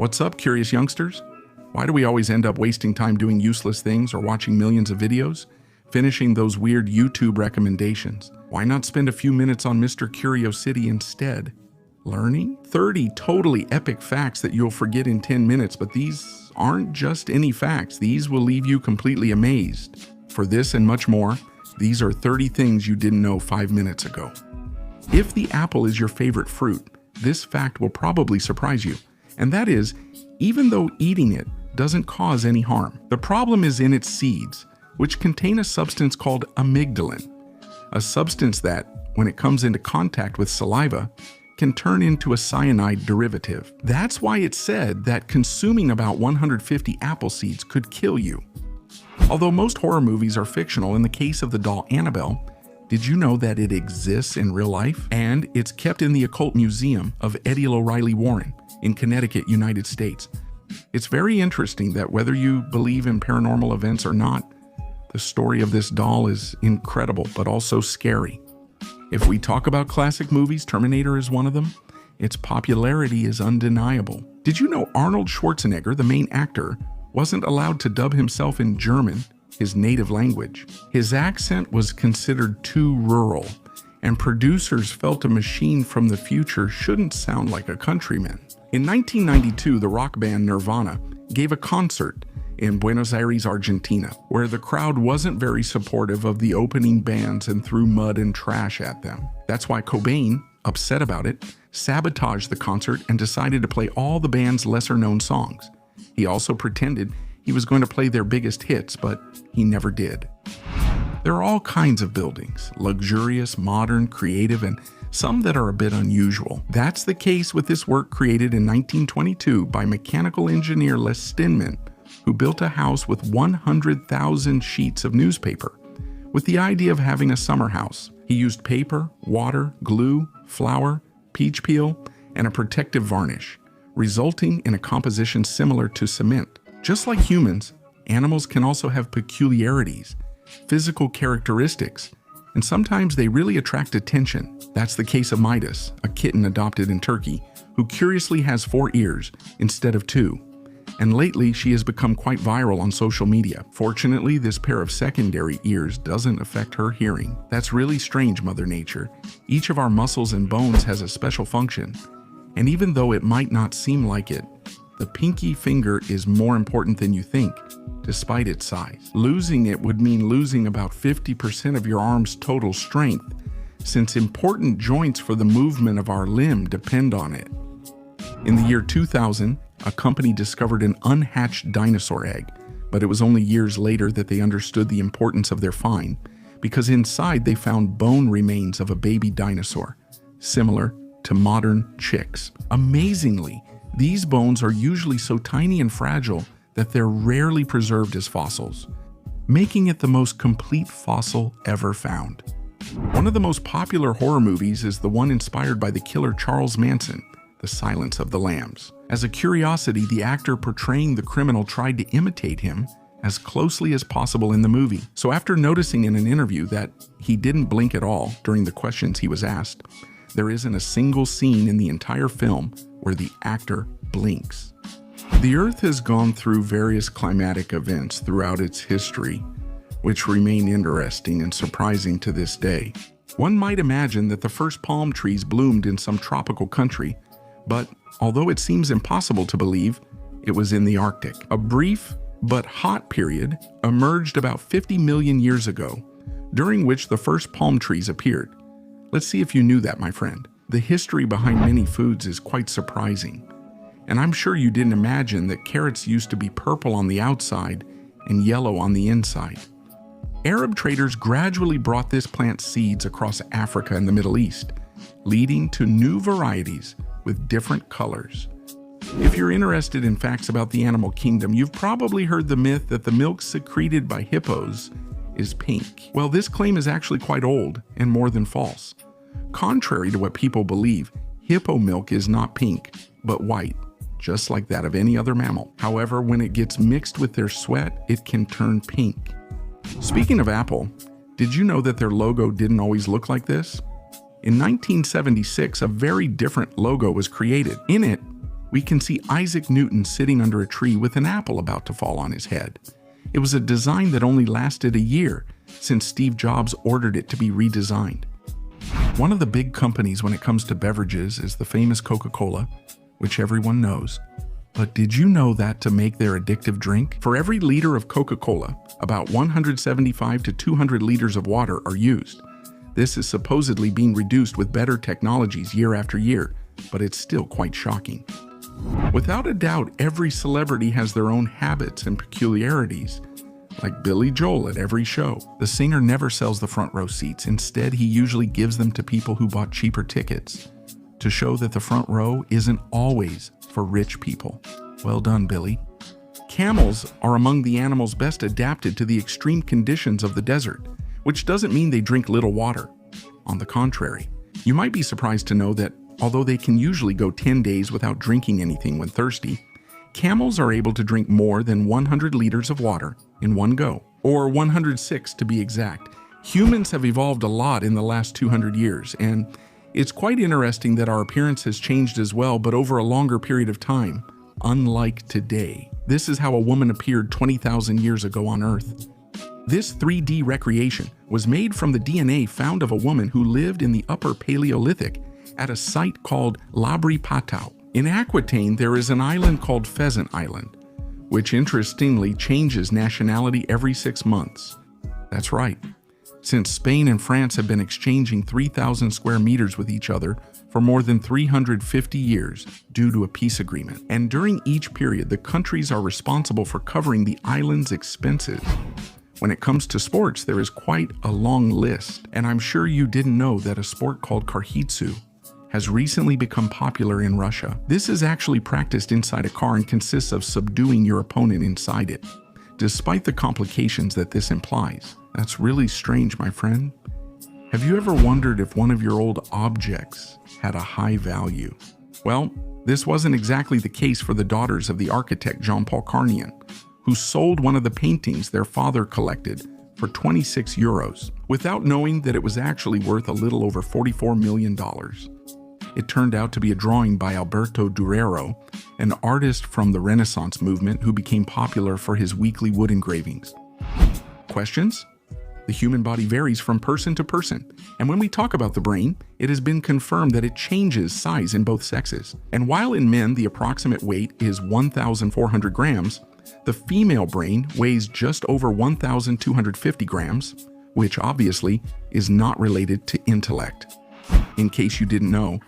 What's up, curious youngsters? Why do we always end up wasting time doing useless things or watching millions of videos? Finishing those weird YouTube recommendations. Why not spend a few minutes on Mr. Curiosity instead? Learning? 30 totally epic facts that you'll forget in 10 minutes, but these aren't just any facts. These will leave you completely amazed. For this and much more, these are 30 things you didn't know 5 minutes ago. If the apple is your favorite fruit, this fact will probably surprise you. And that is, even though eating it doesn't cause any harm. The problem is in its seeds, which contain a substance called amygdalin, a substance that, when it comes into contact with saliva, can turn into a cyanide derivative. That's why it's said that consuming about 150 apple seeds could kill you. Although most horror movies are fictional, in the case of the doll Annabelle, did you know that it exists in real life? And it's kept in the Occult Museum of Ediel O'Reilly Warren in Connecticut, United States. It's very interesting that whether you believe in paranormal events or not, the story of this doll is incredible, but also scary. If we talk about classic movies, Terminator is one of them. Its popularity is undeniable. Did you know Arnold Schwarzenegger, the main actor, wasn't allowed to dub himself in German, his native language? His accent was considered too rural, and producers felt a machine from the future shouldn't sound like a countryman. In 1992, the rock band Nirvana gave a concert in Buenos Aires, Argentina, where the crowd wasn't very supportive of the opening bands and threw mud and trash at them. That's why Cobain, upset about it, sabotaged the concert and decided to play all the band's lesser-known songs. He also pretended he was going to play their biggest hits, but he never did. There are all kinds of buildings, luxurious, modern, creative, and some that are a bit unusual. That's the case with this work created in 1922 by mechanical engineer Les Stinman, who built a house with 100,000 sheets of newspaper, with the idea of having a summer house. He used paper, water, glue, flour, peach peel, and a protective varnish, resulting in a composition similar to cement. Just like humans, animals can also have peculiarities, physical characteristics, and sometimes they really attract attention. That's the case of Midas, a kitten adopted in Turkey, who curiously has 4 ears instead of 2. And lately, she has become quite viral on social media. Fortunately, this pair of secondary ears doesn't affect her hearing. That's really strange, Mother Nature. Each of our muscles and bones has a special function. And even though it might not seem like it, the pinky finger is more important than you think, despite its size. Losing it would mean losing about 50% of your arm's total strength, since important joints for the movement of our limb depend on it. In the year 2000, a company discovered an unhatched dinosaur egg, but it was only years later that they understood the importance of their find, because inside they found bone remains of a baby dinosaur, similar to modern chicks. Amazingly, these bones are usually so tiny and fragile that they're rarely preserved as fossils, making it the most complete fossil ever found. One of the most popular horror movies is the one inspired by the killer Charles Manson, The Silence of the Lambs. As a curiosity, the actor portraying the criminal tried to imitate him as closely as possible in the movie. So after noticing in an interview that he didn't blink at all during the questions he was asked, there isn't a single scene in the entire film where the actor blinks. The Earth has gone through various climatic events throughout its history, which remain interesting and surprising to this day. One might imagine that the first palm trees bloomed in some tropical country, but although it seems impossible to believe, it was in the Arctic. A brief but hot period emerged about 50 million years ago, during which the first palm trees appeared. Let's see if you knew that, my friend. The history behind many foods is quite surprising. And I'm sure you didn't imagine that carrots used to be purple on the outside and yellow on the inside. Arab traders gradually brought this plant's seeds across Africa and the Middle East, leading to new varieties with different colors. If you're interested in facts about the animal kingdom, you've probably heard the myth that the milk secreted by hippos is pink. Well, this claim is actually quite old and more than false. Contrary to what people believe, hippo milk is not pink, but white, just like that of any other mammal. However, when it gets mixed with their sweat, it can turn pink. Speaking of Apple, did you know that their logo didn't always look like this? In 1976, a very different logo was created. In it, we can see Isaac Newton sitting under a tree with an apple about to fall on his head. It was a design that only lasted a year, since Steve Jobs ordered it to be redesigned. One of the big companies when it comes to beverages is the famous Coca-Cola, which everyone knows. But did you know that to make their addictive drink, for every liter of Coca-Cola, about 175 to 200 liters of water are used? This is supposedly being reduced with better technologies year after year, but it's still quite shocking. Without a doubt, every celebrity has their own habits and peculiarities. Like Billy Joel at every show, the singer never sells the front row seats. Instead, he usually gives them to people who bought cheaper tickets, to show that the front row isn't always for rich people. Well done, Billy. Camels are among the animals best adapted to the extreme conditions of the desert, which doesn't mean they drink little water. On the contrary, you might be surprised to know that although they can usually go 10 days without drinking anything when thirsty, camels are able to drink more than 100 liters of water in one go, or 106 to be exact. Humans have evolved a lot in the last 200 years, and it's quite interesting that our appearance has changed as well, but over a longer period of time, unlike today. This is how a woman appeared 20,000 years ago on Earth. This 3D recreation was made from the DNA found of a woman who lived in the Upper Paleolithic at a site called Labri Patau. In Aquitaine, there is an island called Pheasant Island, which interestingly changes nationality every 6 months. That's right, since Spain and France have been exchanging 3,000 square meters with each other for more than 350 years due to a peace agreement. And during each period, the countries are responsible for covering the island's expenses. When it comes to sports, there is quite a long list, and I'm sure you didn't know that a sport called karhitsu has recently become popular in Russia. This is actually practiced inside a car and consists of subduing your opponent inside it, despite the complications that this implies. That's really strange, my friend. Have you ever wondered if one of your old objects had a high value? Well, this wasn't exactly the case for the daughters of the architect Jean-Paul Carnian, who sold one of the paintings their father collected for 26 euros, without knowing that it was actually worth a little over $44 million. It turned out to be a drawing by Alberto Durero, an artist from the Renaissance movement who became popular for his weekly wood engravings. Questions? The human body varies from person to person, and when we talk about the brain, it has been confirmed that it changes size in both sexes. And while in men the approximate weight is 1,400 grams, the female brain weighs just over 1,250 grams, which obviously is not related to intellect. In case you didn't know,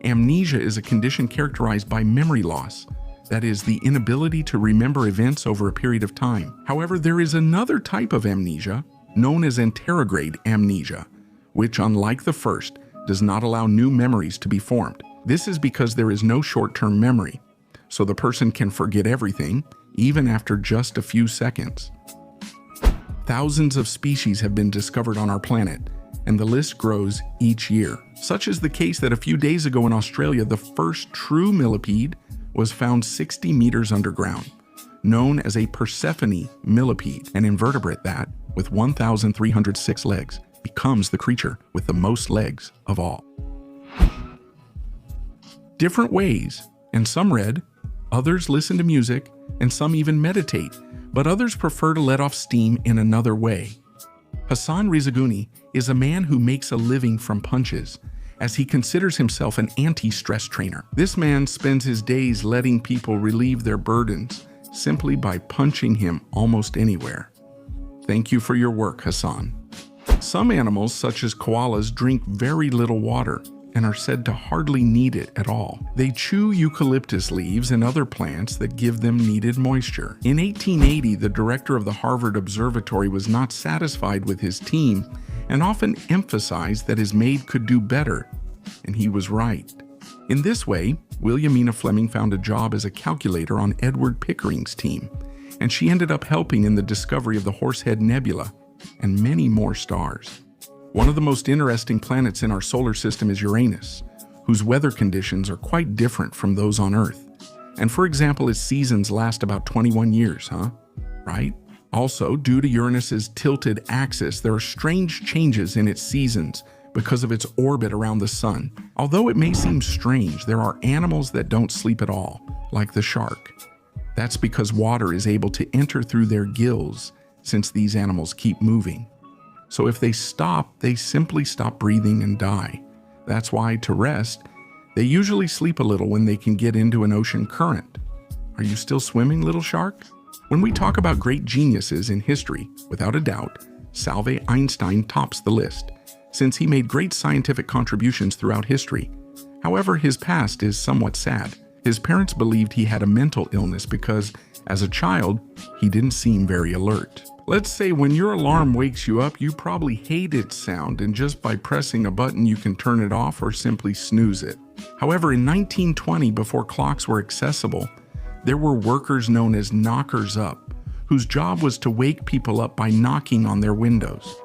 amnesia is a condition characterized by memory loss, that is, the inability to remember events over a period of time. However, there is another type of amnesia, known as anterograde amnesia, which, unlike the first, does not allow new memories to be formed. This is because there is no short-term memory, so the person can forget everything, even after just a few seconds. Thousands of species have been discovered on our planet, and the list grows each year. Such is the case that a few days ago in Australia, the first true millipede was found 60 meters underground, known as a Persephone millipede, an invertebrate that, with 1,306 legs, becomes the creature with the most legs of all. Different ways, and some read, others listen to music, and some even meditate, but others prefer to let off steam in another way. Hassan Rizaguni is a man who makes a living from punches, as he considers himself an anti-stress trainer. This man spends his days letting people relieve their burdens simply by punching him almost anywhere. Thank you for your work, Hassan. Some animals, such as koalas, drink very little water and are said to hardly need it at all. They chew eucalyptus leaves and other plants that give them needed moisture. In 1880, the director of the Harvard Observatory was not satisfied with his team and often emphasized that his maid could do better, and he was right. In this way, Williamina Fleming found a job as a calculator on Edward Pickering's team, and she ended up helping in the discovery of the Horsehead Nebula and many more stars. One of the most interesting planets in our solar system is Uranus, whose weather conditions are quite different from those on Earth. And for example, its seasons last about 21 years, Right? Also, due to Uranus's tilted axis, there are strange changes in its seasons because of its orbit around the sun. Although it may seem strange, there are animals that don't sleep at all, like the shark. That's because water is able to enter through their gills since these animals keep moving. So if they stop, they simply stop breathing and die. That's why, to rest, they usually sleep a little when they can get into an ocean current. Are you still swimming, little shark? When we talk about great geniuses in history, without a doubt, Salve Einstein tops the list, since he made great scientific contributions throughout history. However, his past is somewhat sad. His parents believed he had a mental illness because, as a child, he didn't seem very alert. Let's say when your alarm wakes you up, you probably hate its sound, and just by pressing a button you can turn it off or simply snooze it. However, in 1920, before clocks were accessible, there were workers known as knockers up, whose job was to wake people up by knocking on their windows.